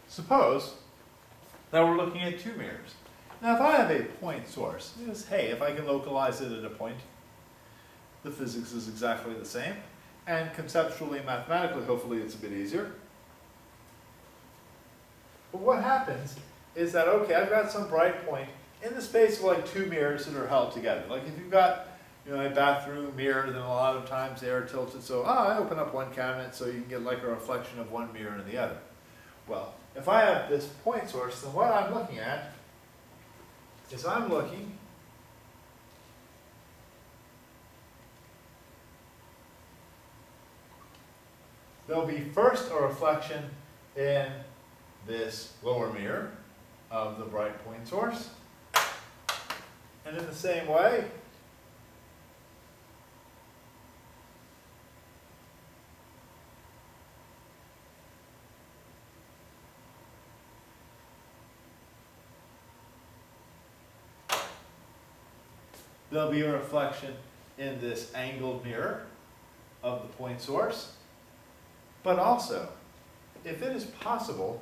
Suppose that we're looking at two mirrors. Now if I have a point source, hey, if I can localize it at a point, the physics is exactly the same. And conceptually, mathematically, hopefully it's a bit easier. But what happens is that, okay, I've got some bright point in the space of like two mirrors that are held together. Like if you've got, a bathroom mirror, then a lot of times they are tilted, so I open up one cabinet so you can get like a reflection of one mirror in the other. Well, if I have this point source, then what I'm looking at is I'm looking there'll be first a reflection in this lower mirror of the bright point source. And in the same way, there'll be a reflection in this angled mirror of the point source. But also, if it is possible,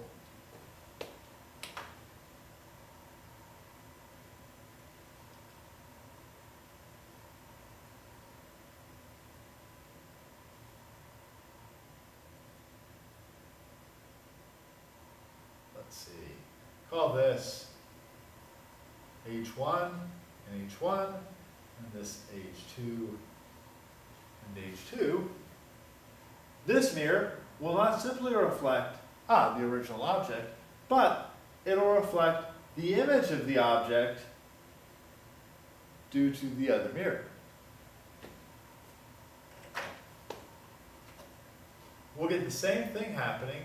let's see, call this H1 and H1, and this H2 and H2, this mirror will not simply reflect the original object, but it'll reflect the image of the object due to the other mirror. We'll get the same thing happening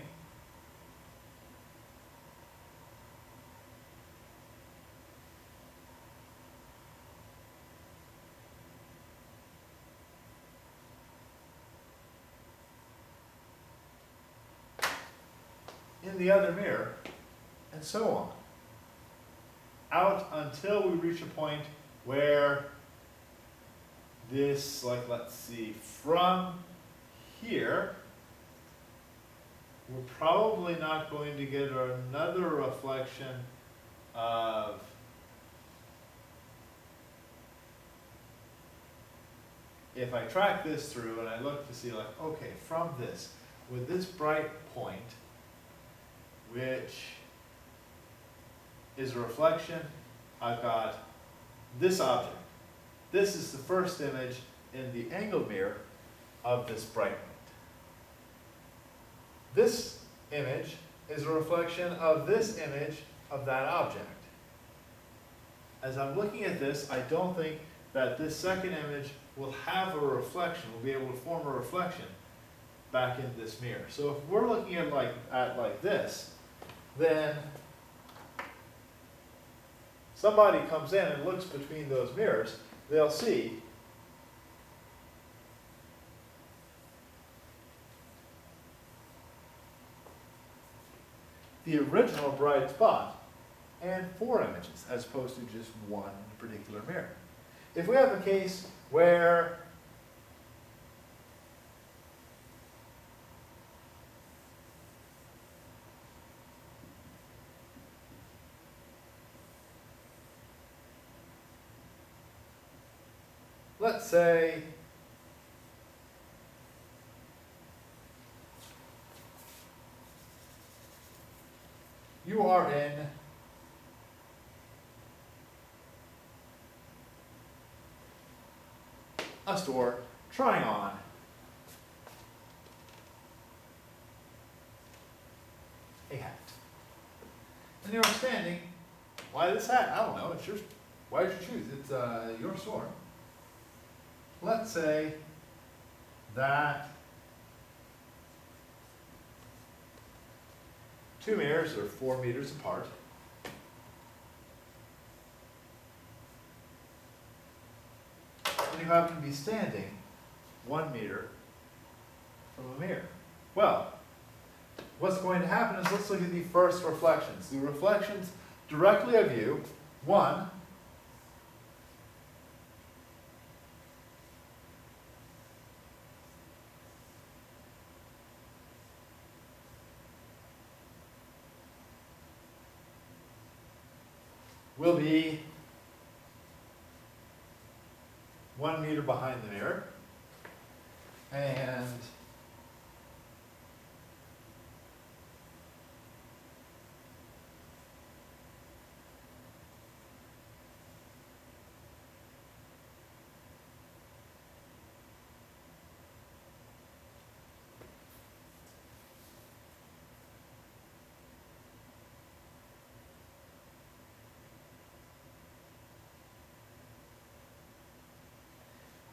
in the other mirror, and so on. Out until we reach a point where this, like, let's see, from here, we're probably not going to get another reflection of if I track this through and I look to see, like, okay, from this, with this bright point, which is a reflection, I've got this object. This is the first image in the angled mirror of this bright point. This image is a reflection of this image of that object. As I'm looking at this, I don't think that this second image will have a reflection, will be able to form a reflection back in this mirror. So if we're looking at like this, then somebody comes in and looks between those mirrors, they'll see the original bright spot and four images as opposed to just one particular mirror. If we have a case where let's say you are in a store trying on a hat. And you're standing, why this hat? I don't know, it's yours. Why did you choose? It's your store. Let's say that two mirrors are 4 meters apart. And you happen to be standing 1 meter from a mirror. Well, what's going to happen is let's look at the first reflections. The reflections directly of you, one, will be 1 meter behind the mirror. And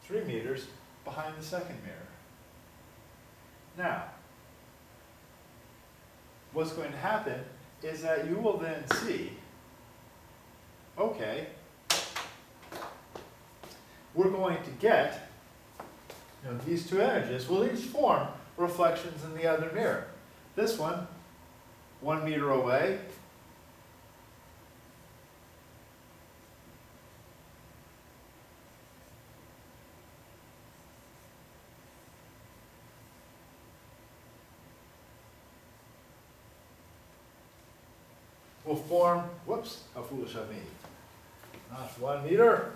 three meters behind the second mirror. Now, what's going to happen is that you will then see, okay, we're going to get, these two images will each form reflections in the other mirror. This one, 1 meter away, will form, whoops, how foolish of me, not 1 meter.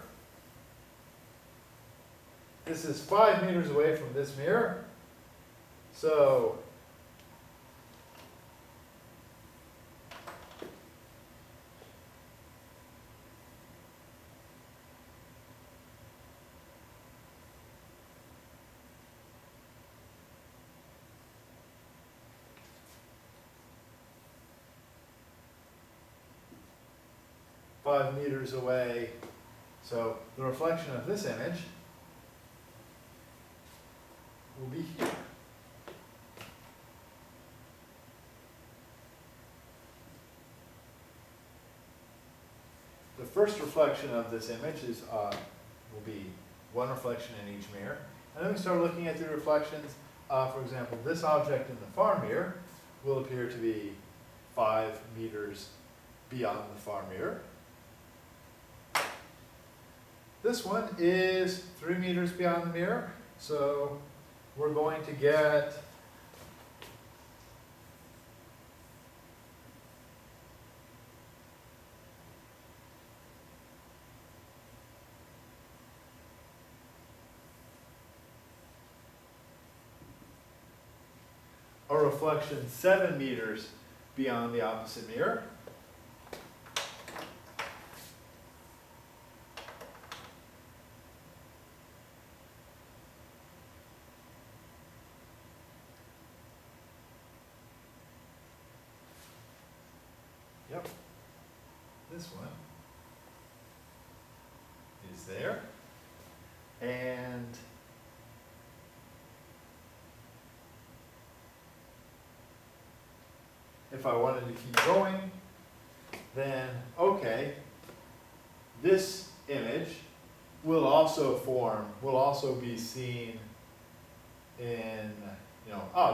This is 5 meters away from this mirror. So five meters away. So the reflection of this image will be here. The first reflection of this image is will be one reflection in each mirror. And then we start looking at the reflections. For example, this object in the far mirror will appear to be 5 meters beyond the far mirror. This one is 3 meters beyond the mirror, so we're going to get a reflection 7 meters beyond the opposite mirror. Yep, this one is there, and if I wanted to keep going, then okay, this image will also be seen in,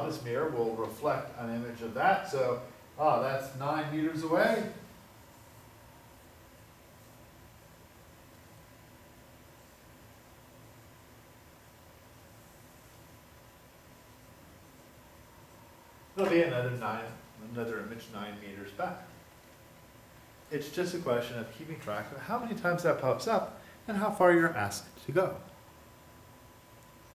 this mirror will reflect an image of that, so that's 9 meters away. There'll be another image 9 meters back. It's just a question of keeping track of how many times that pops up and how far you're asked to go.